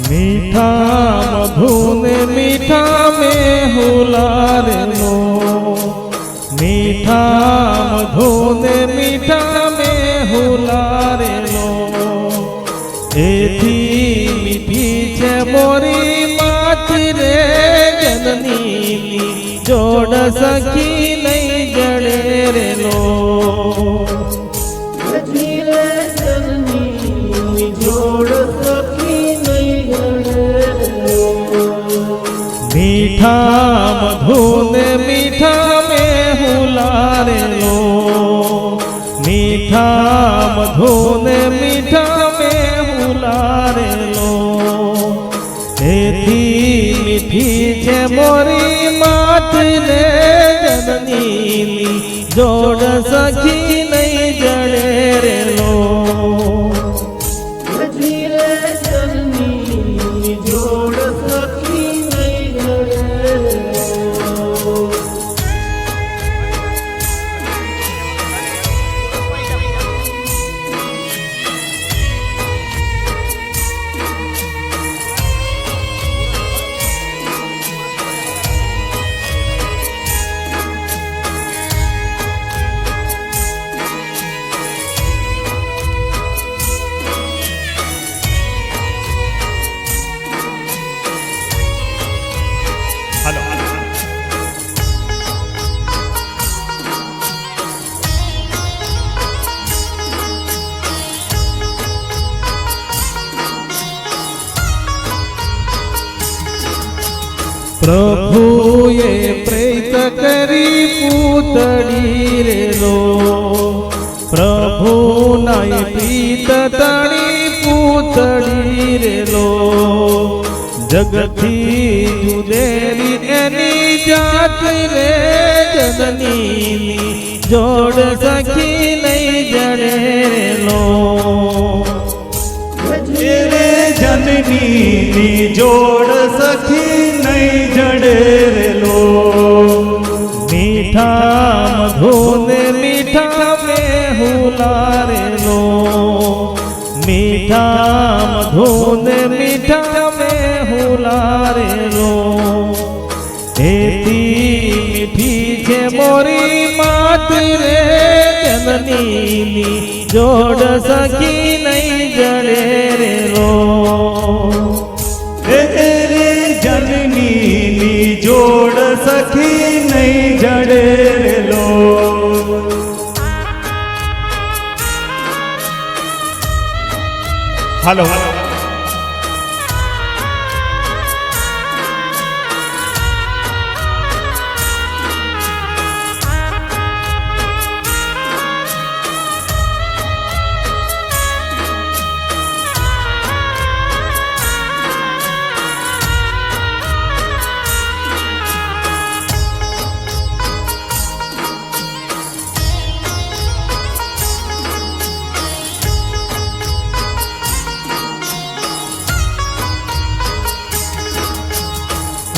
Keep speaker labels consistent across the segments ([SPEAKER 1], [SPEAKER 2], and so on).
[SPEAKER 1] मीठा मधुने मीठा में हुलारे लो, मीठा मधुने मीठा में हुलारे लो। एथी मीठी छे मोरी माती रे जननी जोड़ सखी नहीं जड़े रे लो। मीठा मधुने मीठा में हुलारे लो, मीठा मधुने मीठा में हुलारे लो। एथी मीठी छे मोरी माती ने जननी जोड़ सखी नहीं जड़े रे लो। प्रभुए प्रेत करी पूतड़ी रे लो, प्रभु नाई प्रीत तड़ी पूतड़ी रे लो। जगती जुदेरी एनी जात रे जननी जोड़ सखी नहीं जड़े रे लो।
[SPEAKER 2] जननी जोड़ सखी नहीं जड़े रे लो।
[SPEAKER 1] मीठा मधुने मीठा में हुलारे लो, मीठा मधुने मीठा में हुलारे लो। एती मीठी छे मोरी माती रे जननी जोड़ सखी नहीं जड़े रे लो।
[SPEAKER 2] जननी जोड़ सखी नहीं जड़े रे लो। हेलो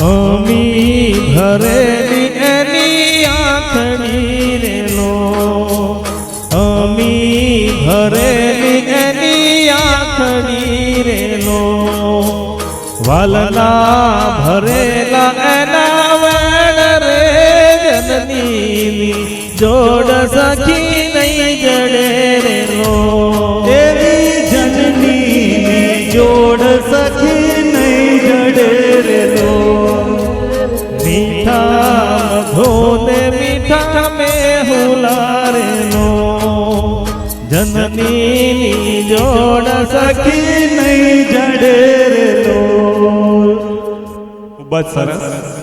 [SPEAKER 1] अमी भरेली एनी आँखनी रे लो, अमी भरेली एनी आँखनी रे लो। वालना भरेला एना वेण रे जननी जोड़ सखी नहीं जड़े रे लो।
[SPEAKER 2] तेरी जननी जोड़ सखी नहीं जड़े रे लो।
[SPEAKER 1] मीठा मधुने मीठा में हुलारे लो, जननी जोड़
[SPEAKER 2] सखी नहीं जड़े रे लो। बस सरस।